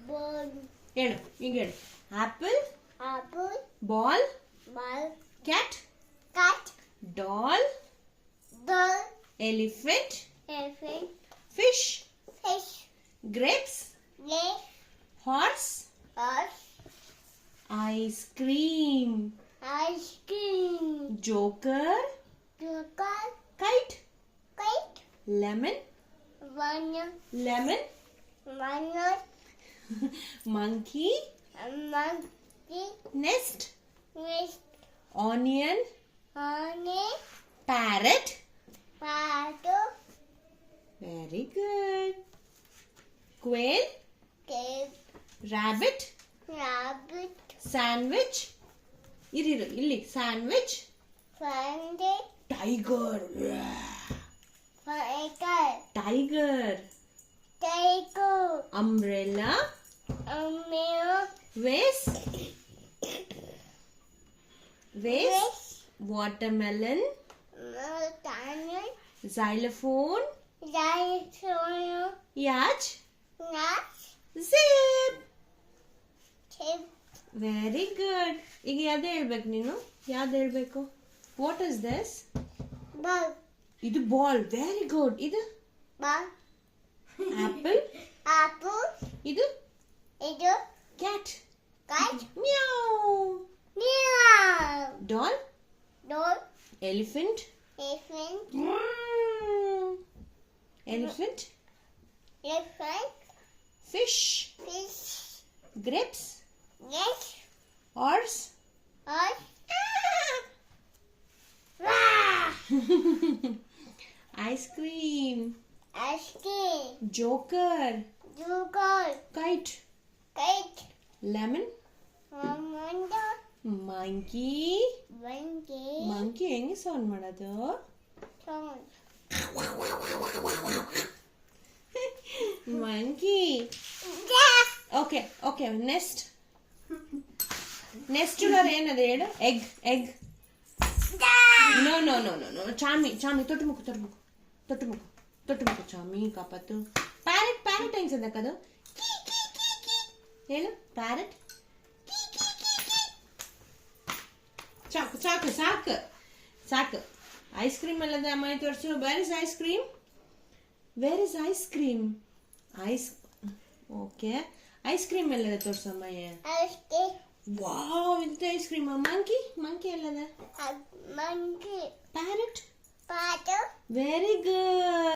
ball, ಹೇಳು ಈಗ ಹೇಳು apple apple, ball ball, cat cat, doll doll, elephant elephant, fish fish, grapes leg, horse horse, ice cream ice cream, joker joker, kite kite, lemon banana, walnut, monkey monkey, nest fish, onion honey, parrot pato, very good quail cave, rabbit rabbit, sandwich ಇರಿರು ಇಲ್ಲಿ sandwich fundy, tiger tiger, tiger tiger, umbrella mirror, vase fish, watermelon watermelon, xylophone dinosaur, yacht nut, zip chip, very good ಈಗ ಯಾವ್ದು ಹೇಳ್ಬೇಕು ನೀನು ಯಾವ್ದು ಹೇಳ್ಬೇಕು what is this bug, ಇದು ball very good ಇದು bug, ಆಪಲ್ apple, ಇದು ಇದು cat cat, meow meow, doll dog, elephant elephant, elephant elephant, fish fish, grapes yes, horse horse, rah, ice cream ice cream, joker joker, kite kite, lemon mondo, monkey monkey, monkey ಹೆಂಗೆ sound ಮಾಡೋದು song, monkey okay okay next next ಉಳ್ಳೋರು ಏನದು ಹೇಳು egg egg no no no no no ಚಾಮಿ ಚಾಮಿ ತೊಟ್ಟು ಮುಕ್ಕು shami ಕಾಪತ್ತು parrot parrot ಹೆಂಗ್ ಸದಕ್ಕದು ಹೇಳು ಪ್ಯಾರೆಟ್ ಸಾಕು ಸಾಕು ಸಾಕು ಸಾಕು ಐಸ್ ಕ್ರೀಮ್ ಅಲ್ಲದ ಅಮ್ಮ ತೋರಿಸು where is ice cream where is ice cream ice okay ice cream ಎಲ್ಲದ ತೋರಿಸು ಅಮ್ಮಯ್ಯ ice cream, ವಾವ್ ಇದು ಐಸ್ ಕ್ರೀಮ್ ಮಂಕಿ ಮಂಕಿ ಎಲ್ಲದ monkey, parrot pato, very good